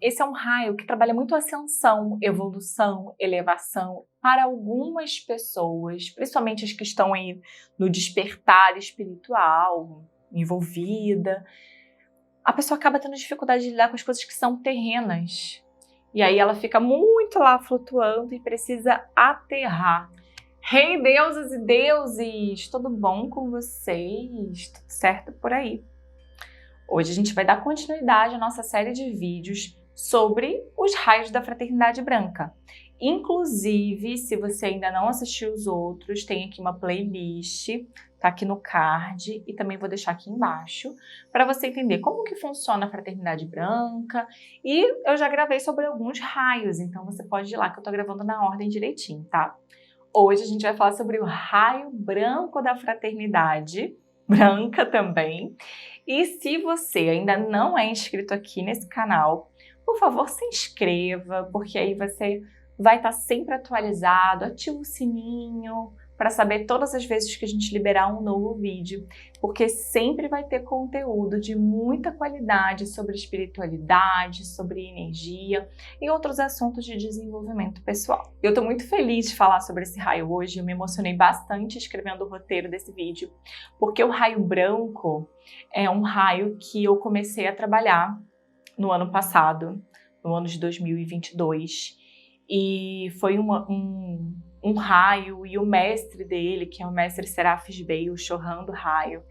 Esse é um raio que trabalha muito ascensão, evolução, elevação para algumas pessoas, principalmente as que estão aí no despertar espiritual, envolvida. A pessoa acaba tendo dificuldade de lidar com as coisas que são terrenas. E aí ela fica muito lá flutuando e precisa aterrar. Hey, deusas e deuses! Tudo bom com vocês? Tudo certo por aí? Hoje a gente vai dar continuidade à nossa série de vídeos sobre os raios da Fraternidade Branca. Inclusive, se você ainda não assistiu os outros, tem aqui uma playlist, tá aqui no card e também vou deixar aqui embaixo para você entender como que funciona a Fraternidade Branca. E eu já gravei sobre alguns raios, então você pode ir lá que eu tô gravando na ordem direitinho, tá? Hoje a gente vai falar sobre o raio branco da Fraternidade Branca também. E se você ainda não é inscrito aqui nesse canal, por favor, se inscreva, porque aí você vai estar sempre atualizado, ativa o sininho para saber todas as vezes que a gente liberar um novo vídeo, porque sempre vai ter conteúdo de muita qualidade sobre espiritualidade, sobre energia e outros assuntos de desenvolvimento pessoal. Eu estou muito feliz de falar sobre esse raio hoje, eu me emocionei bastante escrevendo o roteiro desse vídeo, porque o raio branco é um raio que eu comecei a trabalhar no ano passado, no ano de 2022, e foi um raio, e o mestre dele, que é o mestre Serafis Bey, o Chohan do raio,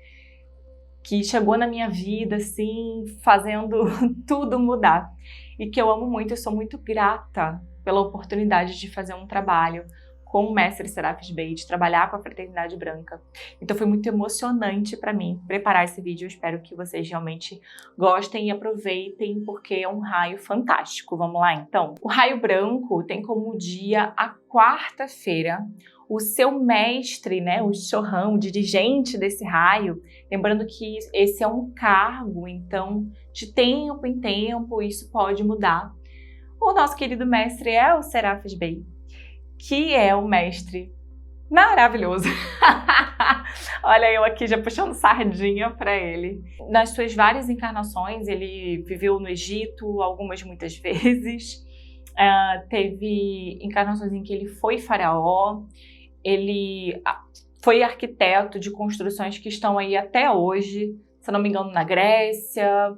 que chegou na minha vida, assim, fazendo tudo mudar, e que eu amo muito, eu sou muito grata pela oportunidade de fazer um trabalho com o mestre Serafis Bey, de trabalhar com a Fraternidade Branca. Então foi muito emocionante para mim preparar esse vídeo. Eu espero que vocês realmente gostem e aproveitem, porque é um raio fantástico. Vamos lá, então? O raio branco tem como dia a quarta-feira. O seu mestre, né, o Chohan, o dirigente desse raio, lembrando que esse é um cargo, então de tempo em tempo isso pode mudar. O nosso querido mestre é o Serafis Bey, que é um mestre maravilhoso. Olha eu aqui já puxando sardinha para ele. Nas suas várias encarnações, ele viveu no Egito, algumas muitas vezes. Teve encarnações em que ele foi faraó, ele foi arquiteto de construções que estão aí até hoje, se não me engano, na Grécia,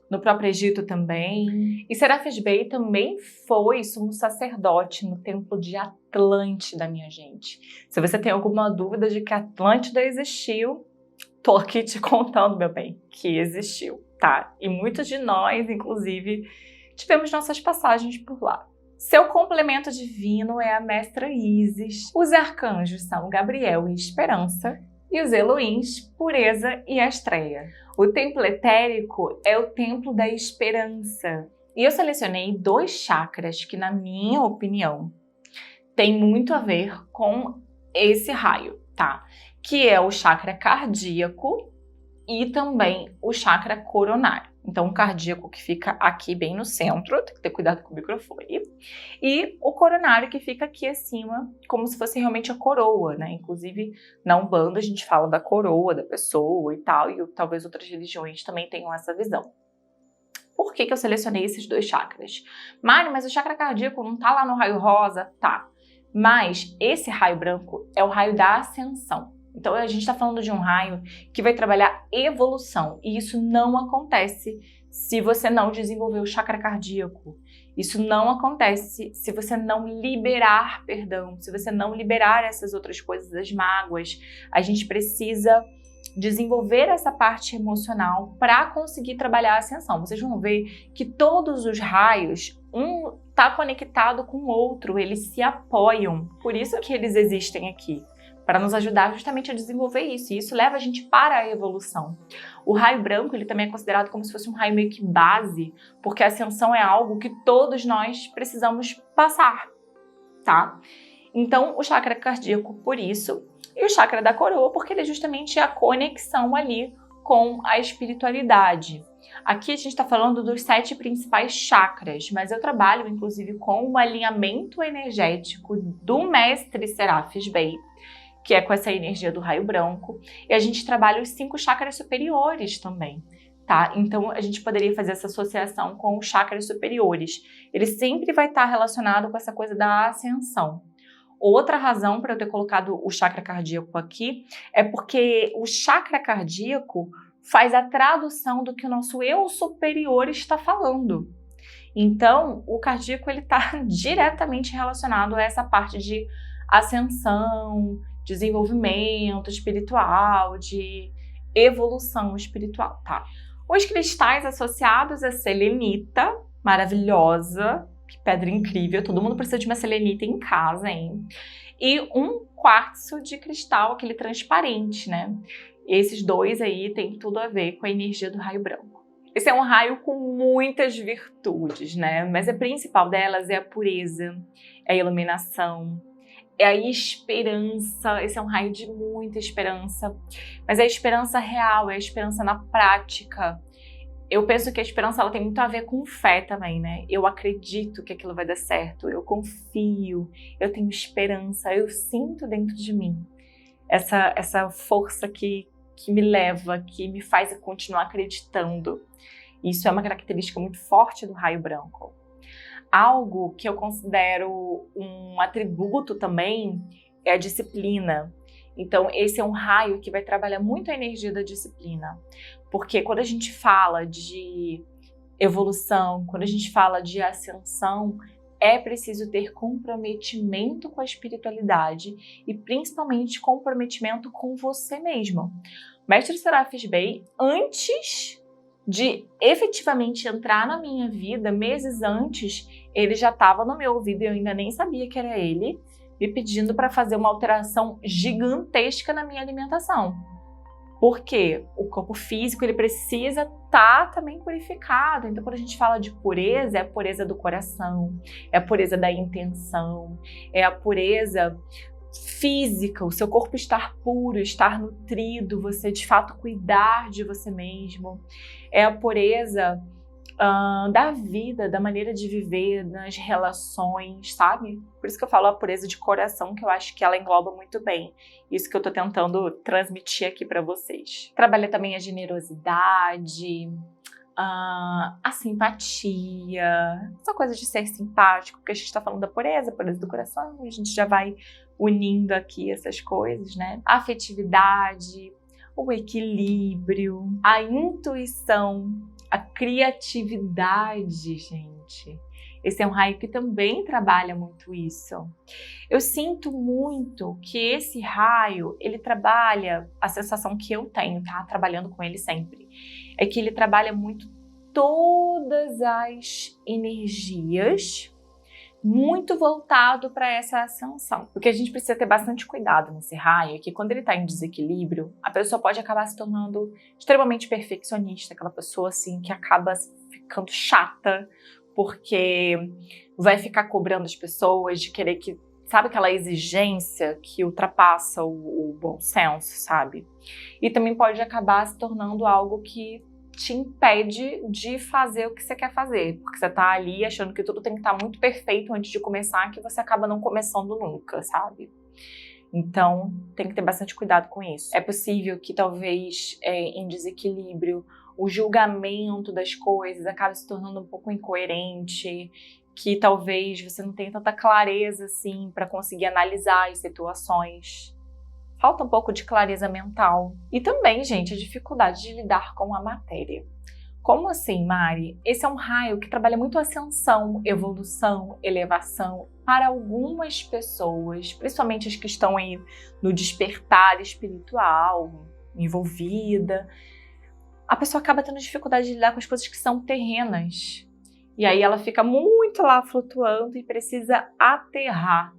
no próprio Egito também. E Serafis Bey também foi sumo sacerdote no templo de Atlântida, minha gente. Se você tem alguma dúvida de que Atlântida existiu, tô aqui te contando, meu bem, que existiu, tá? E muitos de nós, inclusive, tivemos nossas passagens por lá. Seu complemento divino é a Mestra Isis. Os arcanjos são Gabriel e Esperança, e os Elohims, Pureza e Astreia. O templo etérico é o templo da esperança. E eu selecionei 2 chakras que, na minha opinião, tem muito a ver com esse raio, tá? Que é o chakra cardíaco e também o chakra coronário. Então, o cardíaco que fica aqui bem no centro, tem que ter cuidado com o microfone, e o coronário que fica aqui acima, como se fosse realmente a coroa, né? Inclusive, na Umbanda a gente fala da coroa da pessoa e tal, e talvez outras religiões também tenham essa visão. Por que eu selecionei esses 2 chakras? Mari, mas o chakra cardíaco não tá lá no raio rosa? Tá. Mas esse raio branco é o raio da ascensão. Então a gente está falando de um raio que vai trabalhar evolução, e isso não acontece se você não desenvolver o chakra cardíaco. Isso não acontece se você não liberar perdão, se você não liberar essas outras coisas, as mágoas. A gente precisa desenvolver essa parte emocional para conseguir trabalhar a ascensão. Vocês vão ver que todos os raios, um está conectado com o outro, eles se apoiam. Por isso que eles existem aqui, para nos ajudar justamente a desenvolver isso, e isso leva a gente para a evolução. O raio branco, ele também é considerado como se fosse um raio meio que base, porque a ascensão é algo que todos nós precisamos passar, tá? Então, o chakra cardíaco por isso, e o chakra da coroa, porque ele é justamente a conexão ali com a espiritualidade. Aqui a gente está falando dos 7 principais chakras, mas eu trabalho inclusive com o alinhamento energético do mestre Serafis Bey, que é com essa energia do raio branco, e a gente trabalha os 5 chakras superiores também. tá? Então, a gente poderia fazer essa associação com os chakras superiores. Ele sempre vai estar relacionado com essa coisa da ascensão. Outra razão para eu ter colocado o chakra cardíaco aqui é porque o chakra cardíaco faz a tradução do que o nosso eu superior está falando. Então, o cardíaco ele está diretamente relacionado a essa parte de ascensão, desenvolvimento espiritual, de evolução espiritual, tá? Os cristais associados a selenita, maravilhosa, que pedra incrível, todo mundo precisa de uma selenita em casa, hein? E um quartzo de cristal, aquele transparente, né? Esses dois aí tem tudo a ver com a energia do raio branco. Esse é um raio com muitas virtudes, né? Mas a principal delas é a pureza, é a iluminação, é a esperança. Esse é um raio de muita esperança, mas é a esperança real, é a esperança na prática. Eu penso que a esperança ela tem muito a ver com fé também, né? Eu acredito que aquilo vai dar certo, eu confio, eu tenho esperança, eu sinto dentro de mim essa força que me leva, que me faz continuar acreditando. Isso é uma característica muito forte do raio branco. Algo que eu considero um atributo também é a disciplina. Então, esse é um raio que vai trabalhar muito a energia da disciplina. Porque quando a gente fala de evolução, quando a gente fala de ascensão, é preciso ter comprometimento com a espiritualidade e principalmente comprometimento com você mesmo. Mestre Serafis Bey, antes de efetivamente entrar na minha vida, meses antes, ele já estava no meu ouvido e eu ainda nem sabia que era ele, me pedindo para fazer uma alteração gigantesca na minha alimentação. Porque o corpo físico ele precisa estar também purificado. Então, quando a gente fala de pureza, é a pureza do coração, é a pureza da intenção, é a pureza física, o seu corpo estar puro, estar nutrido, você de fato cuidar de você mesmo. É a pureza da vida, da maneira de viver, nas relações, sabe? Por isso que eu falo a pureza de coração, que eu acho que ela engloba muito bem isso que eu tô tentando transmitir aqui para vocês. Trabalha também a generosidade, a simpatia, essa coisa de ser simpático, porque a gente tá falando da pureza do coração, a gente já vai unindo aqui essas coisas, né? A afetividade, o equilíbrio, a intuição, a criatividade, gente. Esse é um raio que também trabalha muito isso. Eu sinto muito que esse raio, ele trabalha, a sensação que eu tenho, tá? Trabalhando com ele sempre, é que ele trabalha muito todas as energias, muito voltado para essa ascensão. O que a gente precisa ter bastante cuidado nesse raio é que quando ele está em desequilíbrio, a pessoa pode acabar se tornando extremamente perfeccionista, aquela pessoa assim que acaba ficando chata, porque vai ficar cobrando as pessoas de querer que, sabe, aquela exigência que ultrapassa o bom senso, sabe? E também pode acabar se tornando algo que te impede de fazer o que você quer fazer, porque você tá ali achando que tudo tem que estar muito perfeito antes de começar, que você acaba não começando nunca, sabe? Então, tem que ter bastante cuidado com isso. É possível que talvez em desequilíbrio o julgamento das coisas acabe se tornando um pouco incoerente, que talvez você não tenha tanta clareza assim para conseguir analisar as situações. Falta um pouco de clareza mental. E também, gente, a dificuldade de lidar com a matéria. Como assim, Mari? Esse é um raio que trabalha muito ascensão, evolução, elevação. Para algumas pessoas, principalmente as que estão aí no despertar espiritual, envolvida, a pessoa acaba tendo dificuldade de lidar com as coisas que são terrenas. E aí ela fica muito lá flutuando e precisa aterrar.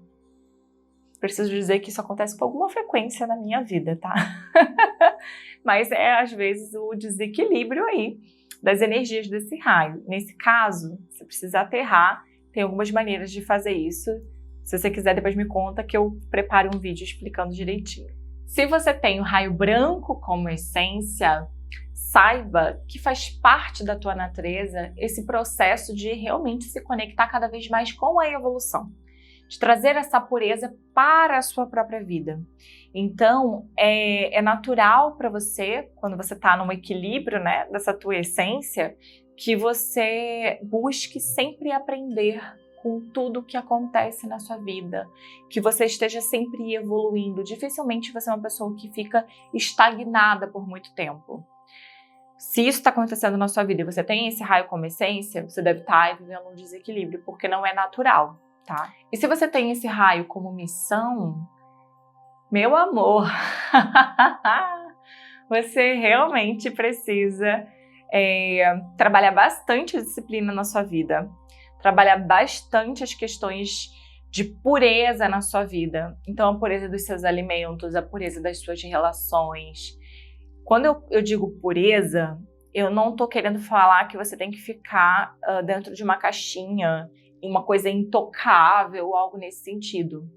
Preciso dizer que isso acontece com alguma frequência na minha vida, tá? Mas é, às vezes, o desequilíbrio aí das energias desse raio. Nesse caso, você precisa aterrar. Tem algumas maneiras de fazer isso. Se você quiser, depois me conta que eu preparo um vídeo explicando direitinho. Se você tem o raio branco como essência, saiba que faz parte da tua natureza esse processo de realmente se conectar cada vez mais com a evolução. de trazer essa pureza para a sua própria vida. Então, é natural para você, quando você está num equilíbrio, né, dessa tua essência, que você busque sempre aprender com tudo que acontece na sua vida, que você esteja sempre evoluindo. Dificilmente você é uma pessoa que fica estagnada por muito tempo. Se isso está acontecendo na sua vida e você tem esse raio como essência, você deve estar vivendo um desequilíbrio, porque não é natural, tá? E se você tem esse raio como missão, meu amor, você realmente precisa trabalhar bastante a disciplina na sua vida, trabalhar bastante as questões de pureza na sua vida. Então, a pureza dos seus alimentos, a pureza das suas relações. Quando eu digo pureza, eu não estou querendo falar que você tem que ficar dentro de uma caixinha, uma coisa intocável, algo nesse sentido.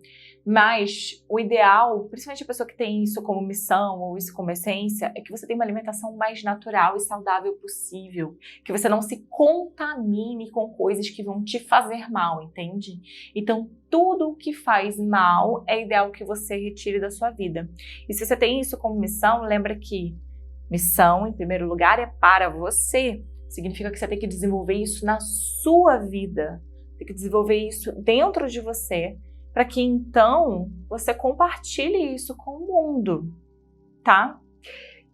Mas o ideal, principalmente a pessoa que tem isso como missão ou isso como essência, é que você tenha uma alimentação mais natural e saudável possível. Que você não se contamine com coisas que vão te fazer mal, entende? Então, tudo o que faz mal é ideal que você retire da sua vida. E se você tem isso como missão, lembra que missão, em primeiro lugar, é para você. Significa que você tem que desenvolver isso na sua vida. Tem que desenvolver isso dentro de você, para que então você compartilhe isso com o mundo, tá?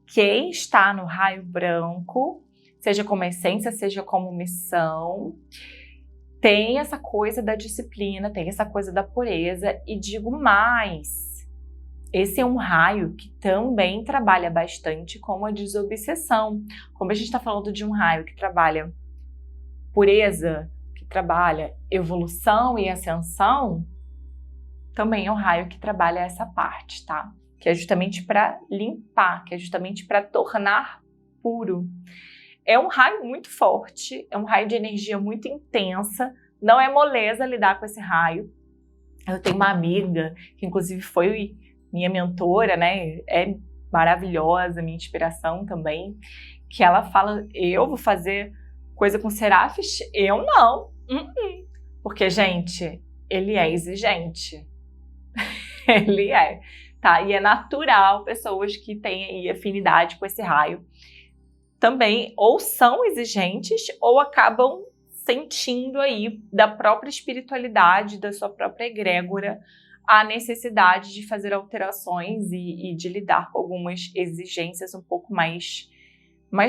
Quem está no raio branco, seja como essência, seja como missão, tem essa coisa da disciplina, tem essa coisa da pureza, e digo mais, esse é um raio que também trabalha bastante com a desobsessão. Como a gente está falando de um raio que trabalha pureza, que trabalha evolução e ascensão, também é um raio que trabalha essa parte, tá? Que é justamente para limpar, que é justamente para tornar puro. É um raio muito forte, é um raio de energia muito intensa, não é moleza lidar com esse raio. Eu tenho uma amiga, que inclusive foi minha mentora, né? É maravilhosa, minha inspiração também, que ela fala, eu vou fazer coisa com Serafes? Eu não. Porque, gente, ele é exigente. Ele é, tá? E é natural pessoas que têm aí afinidade com esse raio também ou são exigentes ou acabam sentindo aí da própria espiritualidade, da sua própria egrégora, a necessidade de fazer alterações e de lidar com algumas exigências um pouco mais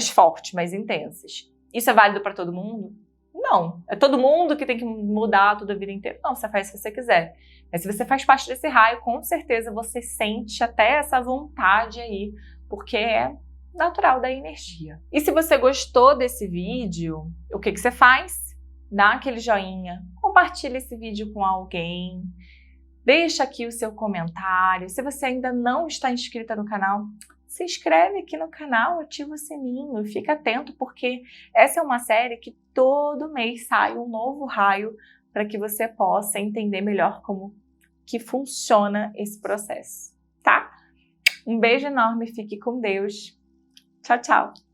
fortes, mais intensas. Isso é válido para todo mundo? Não. É todo mundo que tem que mudar toda a vida inteira? Não, você faz se você quiser. Mas se você faz parte desse raio, com certeza você sente até essa vontade aí, porque é natural da energia. E se você gostou desse vídeo, o que você faz? Dá aquele joinha, compartilha esse vídeo com alguém, deixa aqui o seu comentário. Se você ainda não está inscrita no canal, se inscreve aqui no canal, ativa o sininho, fica atento, porque essa é uma série que todo mês sai um novo raio para que você possa entender melhor como que funciona esse processo, tá? Um beijo enorme, fique com Deus. Tchau, tchau!